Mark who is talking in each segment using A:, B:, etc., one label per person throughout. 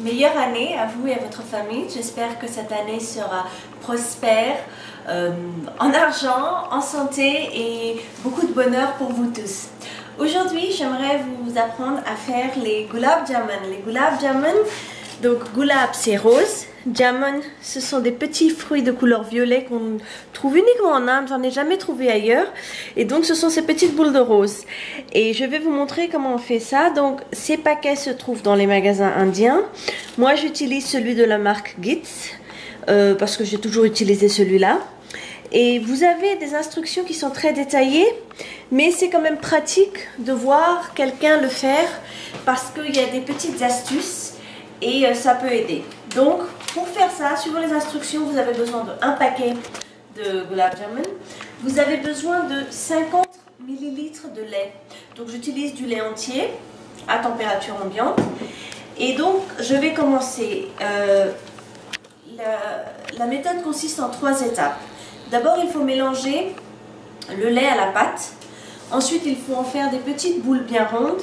A: meilleure année à vous et à votre famille. J'espère que cette année sera prospère en argent, en santé et beaucoup de bonheur pour vous tous. Aujourd'hui, j'aimerais vous apprendre à faire les gulab jamun. Les gulab jamun, donc gulab c'est rose, jamun ce sont des petits fruits de couleur violet qu'on trouve uniquement en Inde, j'en ai jamais trouvé ailleurs. Et donc ce sont ces petites boules de rose. Et je vais vous montrer comment on fait ça. Donc ces paquets se trouvent dans les magasins indiens. Moi j'utilise celui de la marque Gits parce que j'ai toujours utilisé celui-là. Et vous avez des instructions qui sont très détaillées, mais c'est quand même pratique de voir quelqu'un le faire parce qu'il y a des petites astuces et ça peut aider. Donc pour faire ça, suivant les instructions, vous avez besoin d'un paquet de gulab jamun. Vous avez besoin de 50 ml de lait. Donc j'utilise du lait entier à température ambiante. Et donc je vais commencer. La méthode consiste en 3 étapes. D'abord, il faut mélanger le lait à la pâte. Ensuite, il faut en faire des petites boules bien rondes.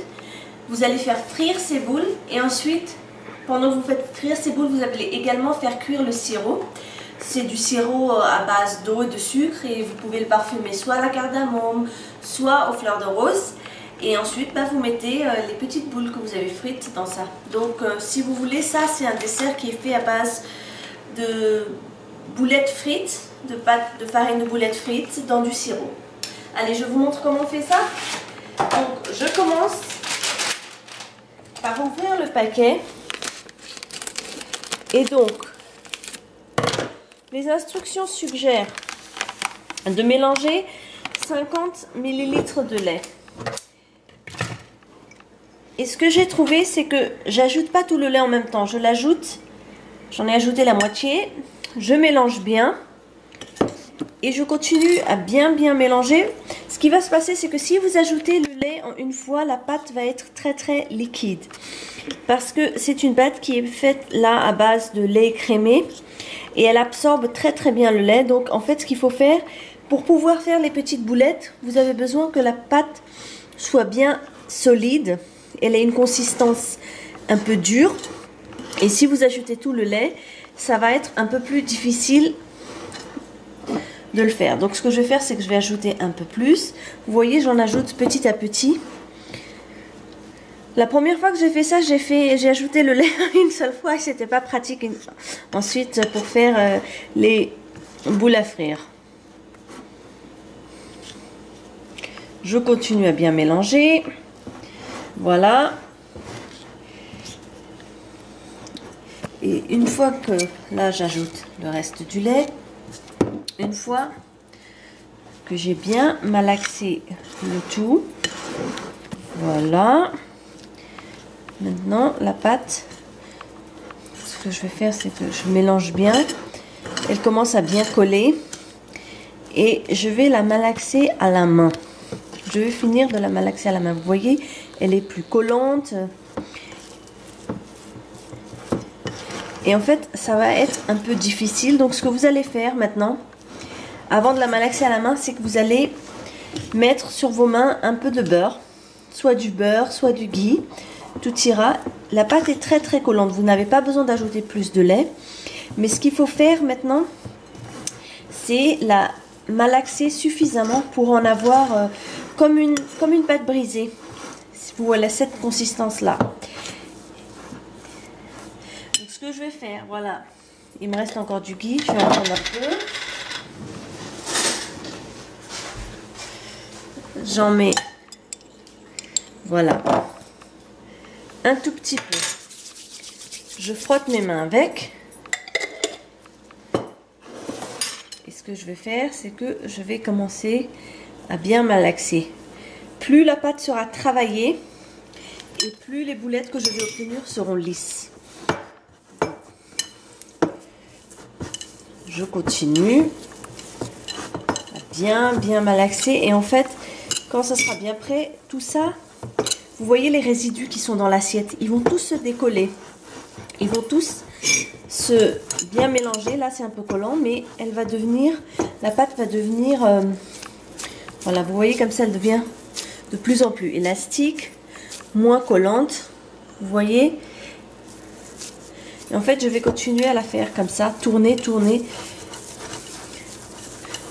A: Vous allez faire frire ces boules. Et ensuite, pendant que vous faites frire ces boules, vous allez également faire cuire le sirop. C'est du sirop à base d'eau et de sucre. Et vous pouvez le parfumer soit à la cardamome, soit aux fleurs de rose. Et ensuite, vous mettez les petites boules que vous avez frites dans ça. Donc, si vous voulez, ça, c'est un dessert qui est fait à base de boulettes frites, de farine de boulettes frites dans du sirop. Allez, je vous montre comment on fait ça. Donc, je commence par ouvrir le paquet. Et donc, les instructions suggèrent de mélanger 50 ml de lait. Et ce que j'ai trouvé, c'est que j'ajoute pas tout le lait en même temps. Je l'ajoute, j'en ai ajouté la moitié. Je mélange bien. Et je continue à bien mélanger. Ce qui va se passer, c'est que si vous ajoutez le lait en une fois, la pâte va être très liquide. Parce que c'est une pâte qui est faite là à base de lait crémé. Et elle absorbe très bien le lait. Donc en fait, ce qu'il faut faire, pour pouvoir faire les petites boulettes, vous avez besoin que la pâte soit bien solide. Elle ait une consistance un peu dure. Et si vous ajoutez tout le lait, ça va être un peu plus difficile de le faire. Donc ce que je vais faire, c'est que je vais ajouter un peu plus. Vous voyez, j'en ajoute petit à petit. La première fois que j'ai fait ça, j'ai ajouté le lait une seule fois et c'était pas pratique. Ensuite, pour faire les boules à frire, je continue à bien mélanger. Voilà. Et une fois que là, j'ajoute le reste du lait. Une fois que j'ai bien malaxé le tout, voilà. Maintenant, la pâte, ce que je vais faire, c'est que je mélange bien. Elle commence à bien coller. Et je vais la malaxer à la main. Je vais finir de la malaxer à la main. Vous voyez, elle est plus collante. Et en fait, ça va être un peu difficile. Donc, ce que vous allez faire maintenant, avant de la malaxer à la main, c'est que vous allez mettre sur vos mains un peu de beurre. Soit du beurre, soit du ghee. Tout ira. La pâte est très collante. Vous n'avez pas besoin d'ajouter plus de lait. Mais ce qu'il faut faire maintenant, c'est la malaxer suffisamment pour en avoir comme une pâte brisée. Voilà cette consistance-là. Donc ce que je vais faire, voilà. Il me reste encore du ghee. Je vais en prendre un peu. J'en mets, voilà, un tout petit peu. Je frotte mes mains avec. Et ce que je vais faire, c'est que je vais commencer à bien malaxer. Plus la pâte sera travaillée, et plus les boulettes que je vais obtenir seront lisses. Je continue à bien malaxer. Et en fait, quand ça sera bien prêt, tout ça, vous voyez les résidus qui sont dans l'assiette, ils vont tous se décoller. Ils vont tous se bien mélanger. Là, c'est un peu collant, mais elle va devenir, la pâte va devenir, voilà, vous voyez comme ça, elle devient de plus en plus élastique, moins collante. Vous voyez, Et en fait, je vais continuer à la faire comme ça, tourner, tourner,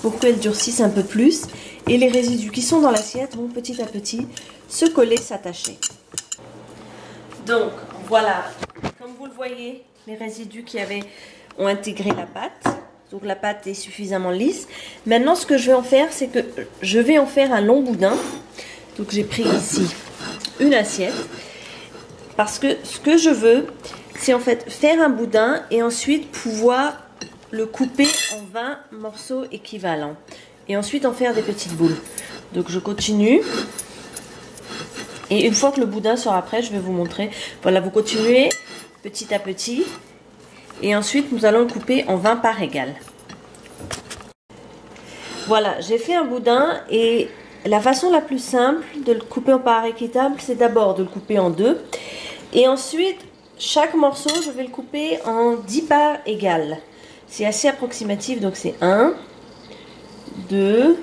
A: pour qu'elle durcisse un peu plus. Et les résidus qui sont dans l'assiette vont petit à petit se coller, s'attacher. Donc, voilà. Comme vous le voyez, les résidus ont intégré la pâte. Donc, la pâte est suffisamment lisse. Maintenant, ce que je vais en faire, c'est que je vais en faire un long boudin. Donc, j'ai pris ici une assiette. Parce que ce que je veux, c'est en fait faire un boudin et ensuite pouvoir le couper en 20 morceaux équivalents. Et ensuite en faire des petites boules. Donc je continue. Et une fois que le boudin sera prêt, je vais vous montrer. Voilà, vous continuez petit à petit. Et ensuite nous allons le couper en 20 parts égales. Voilà, j'ai fait un boudin et la façon la plus simple de le couper en parts équitables, c'est d'abord de le couper en deux. Et ensuite, chaque morceau, je vais le couper en 10 parts égales. C'est assez approximatif, donc c'est 1, 2,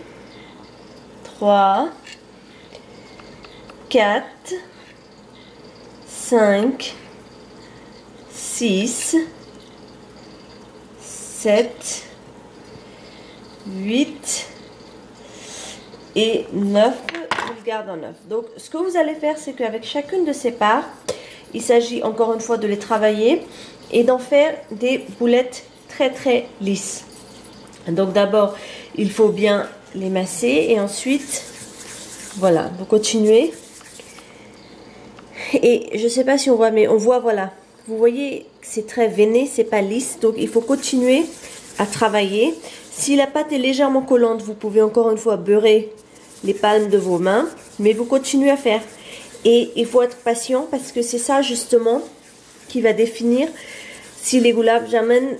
A: 3, 4, 5, 6, 7, 8 et 9. Je le garde en 9. Donc, ce que vous allez faire, c'est qu'avec chacune de ces parts, il s'agit encore une fois de les travailler et d'en faire des boulettes très très lisses. Donc d'abord, il faut bien les masser et ensuite, voilà, vous continuez. Et je ne sais pas si on voit, mais on voit, voilà, vous voyez que c'est très veiné, c'est pas lisse. Donc il faut continuer à travailler. Si la pâte est légèrement collante, vous pouvez encore une fois beurrer les palmes de vos mains, mais vous continuez à faire. Et il faut être patient parce que c'est ça justement qui va définir si les gulab jamun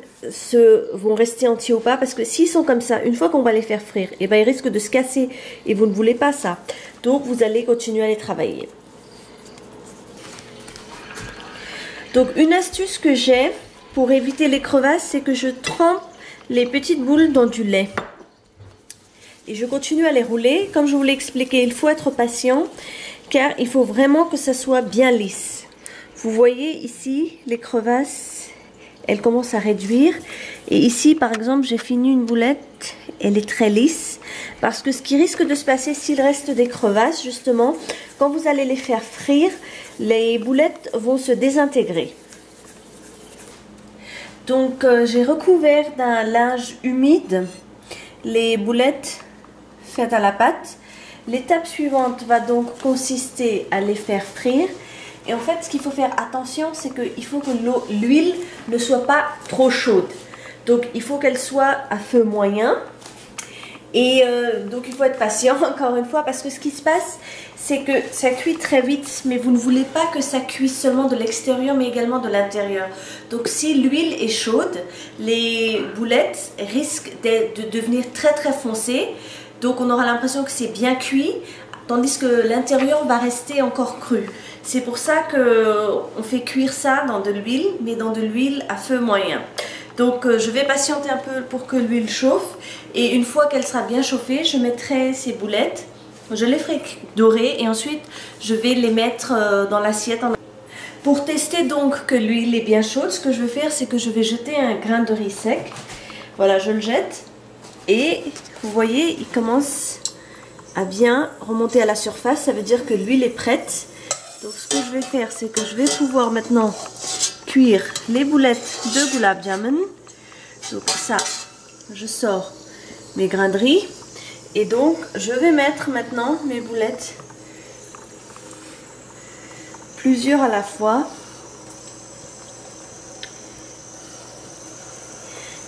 A: vont rester entiers ou pas. Parce que s'ils sont comme ça, une fois qu'on va les faire frire, et ben ils risquent de se casser et vous ne voulez pas ça. Donc vous allez continuer à les travailler. Donc une astuce que j'ai pour éviter les crevasses, c'est que je trempe les petites boules dans du lait. Et je continue à les rouler. Comme je vous l'ai expliqué, il faut être patient. Car il faut vraiment que ça soit bien lisse. Vous voyez ici les crevasses, elles commencent à réduire. Et ici par exemple j'ai fini une boulette, elle est très lisse. Parce que ce qui risque de se passer s'il reste des crevasses justement, quand vous allez les faire frire, les boulettes vont se désintégrer. Donc j'ai recouvert d'un linge humide les boulettes faites à la pâte. L'étape suivante va donc consister à les faire frire. Et en fait, ce qu'il faut faire attention, c'est qu'il faut que l'huile ne soit pas trop chaude. Donc, il faut qu'elle soit à feu moyen. Et donc, il faut être patient, encore une fois, parce que ce qui se passe, c'est que ça cuit très vite. Mais vous ne voulez pas que ça cuise seulement de l'extérieur, mais également de l'intérieur. Donc, si l'huile est chaude, les boulettes risquent de devenir très, très foncées. Donc on aura l'impression que c'est bien cuit, tandis que l'intérieur va rester encore cru. C'est pour ça qu'on fait cuire ça dans de l'huile, mais dans de l'huile à feu moyen. Donc je vais patienter un peu pour que l'huile chauffe. Et une fois qu'elle sera bien chauffée, je mettrai ces boulettes. Je les ferai dorer et ensuite je vais les mettre dans l'assiette. Pour tester donc que l'huile est bien chaude, ce que je vais faire, c'est que je vais jeter un grain de riz sec. Voilà, je le jette. Et vous voyez, il commence à bien remonter à la surface. Ça veut dire que l'huile est prête. Donc ce que je vais faire, c'est que je vais pouvoir maintenant cuire les boulettes de gulab jamun. Donc ça, je sors mes grains de riz. Et donc je vais mettre maintenant mes boulettes, plusieurs à la fois.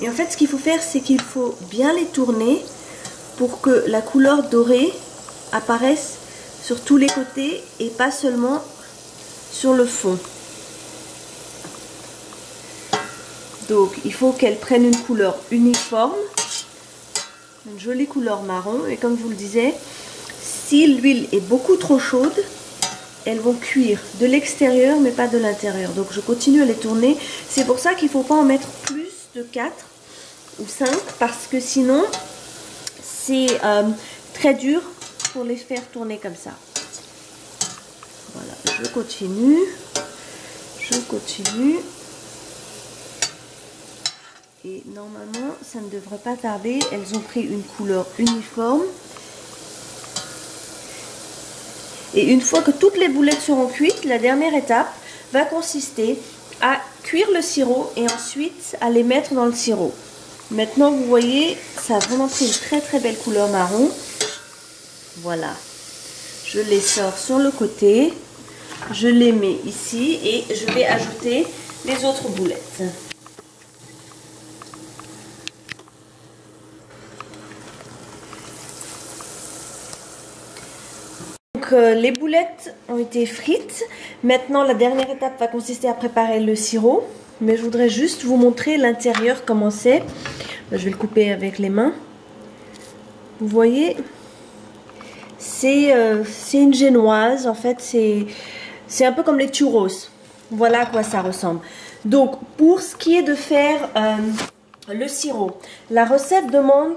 A: Et en fait, ce qu'il faut faire, c'est qu'il faut bien les tourner pour que la couleur dorée apparaisse sur tous les côtés et pas seulement sur le fond. Donc, il faut qu'elle prenne une couleur uniforme, une jolie couleur marron. Et comme je vous le disais, si l'huile est beaucoup trop chaude, elles vont cuire de l'extérieur mais pas de l'intérieur. Donc, je continue à les tourner. C'est pour ça qu'il ne faut pas en mettre plus de 4 ou 5 parce que sinon c'est très dur pour les faire tourner comme ça. Voilà, je continue. Et normalement, ça ne devrait pas tarder. Elles ont pris une couleur uniforme. Et une fois que toutes les boulettes seront cuites, la dernière étape va consister à cuire le sirop et ensuite à les mettre dans le sirop. Maintenant, vous voyez, ça a vraiment pris une très belle couleur marron. Voilà. Je les sors sur le côté. Je les mets ici et je vais ajouter les autres boulettes. Donc les boulettes ont été frites. Maintenant, la dernière étape va consister à préparer le sirop. Mais je voudrais juste vous montrer l'intérieur, comment c'est. Je vais le couper avec les mains. Vous voyez, c'est une génoise. En fait, c'est un peu comme les churros. Voilà à quoi ça ressemble. Donc, pour ce qui est de faire le sirop, la recette demande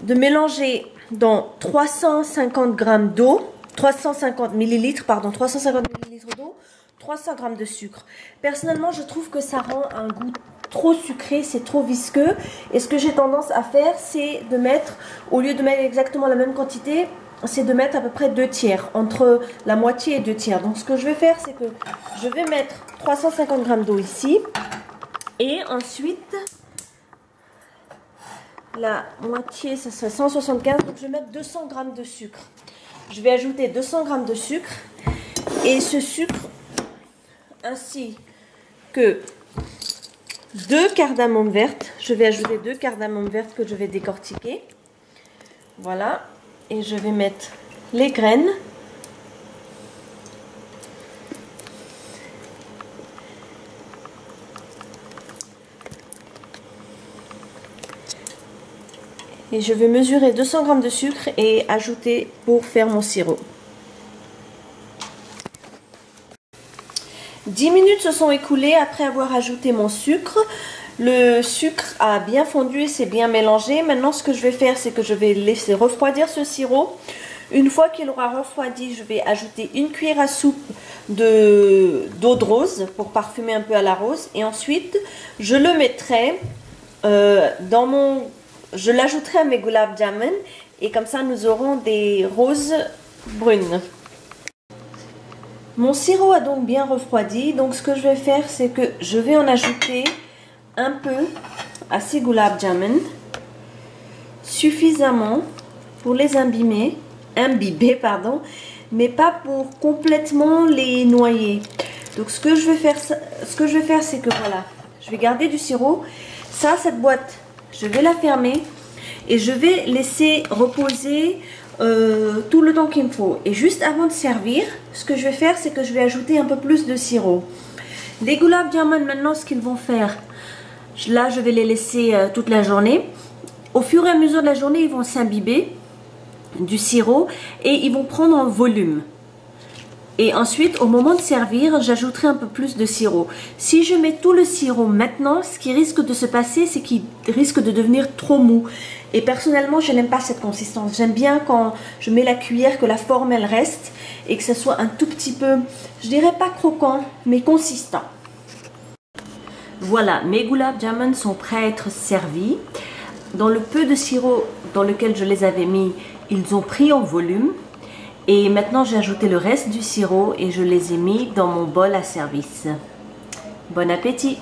A: de mélanger dans 350 g d'eau, 350 millilitres, pardon, 350 millilitres d'eau, 300 g de sucre. Personnellement, je trouve que ça rend un goût trop sucré, c'est trop visqueux. Et ce que j'ai tendance à faire, c'est de mettre, au lieu de mettre exactement la même quantité, c'est de mettre à peu près 2 tiers, entre la moitié et 2 tiers. Donc ce que je vais faire, c'est que je vais mettre 350 g d'eau ici. Et ensuite, la moitié, ça serait 175, donc je vais mettre 200 g de sucre. Je vais ajouter 200 g de sucre. Et ce sucre, ainsi que 2 cardamome vertes. Je vais ajouter 2 cardamome vertes que je vais décortiquer. Voilà. Et je vais mettre les graines. Et je vais mesurer 200 g de sucre et ajouter pour faire mon sirop. 10 minutes se sont écoulées après avoir ajouté mon sucre. Le sucre a bien fondu et c'est bien mélangé. Maintenant, ce que je vais faire, c'est que je vais laisser refroidir ce sirop. Une fois qu'il aura refroidi, je vais ajouter une cuillère à soupe d'eau de rose pour parfumer un peu à la rose. Et ensuite, je le mettrai je l'ajouterai à mes gulab jamun. Et comme ça, nous aurons des roses brunes. Mon sirop a donc bien refroidi. Donc, ce que je vais faire, c'est que je vais en ajouter un peu à ces gulab jamun, suffisamment pour les imbiber, mais pas pour complètement les noyer. Donc ce que je vais faire, c'est que voilà, je vais garder du sirop. Ça, cette boîte, je vais la fermer et je vais laisser reposer tout le temps qu'il me faut. Et juste avant de servir, ce que je vais faire, c'est que je vais ajouter un peu plus de sirop. Les gulab jamun, maintenant, ce qu'ils vont faire, là, je vais les laisser toute la journée. Au fur et à mesure de la journée, ils vont s'imbiber du sirop et ils vont prendre en volume. Et ensuite, au moment de servir, j'ajouterai un peu plus de sirop. Si je mets tout le sirop maintenant, ce qui risque de se passer, c'est qu'il risque de devenir trop mou. Et personnellement, je n'aime pas cette consistance. J'aime bien quand je mets la cuillère, que la forme, elle reste et que ça soit un tout petit peu, je dirais pas croquant, mais consistant. Voilà, mes gulab jamun sont prêts à être servis. Dans le peu de sirop dans lequel je les avais mis, ils ont pris en volume. Et maintenant, j'ai ajouté le reste du sirop et je les ai mis dans mon bol à service. Bon appétit!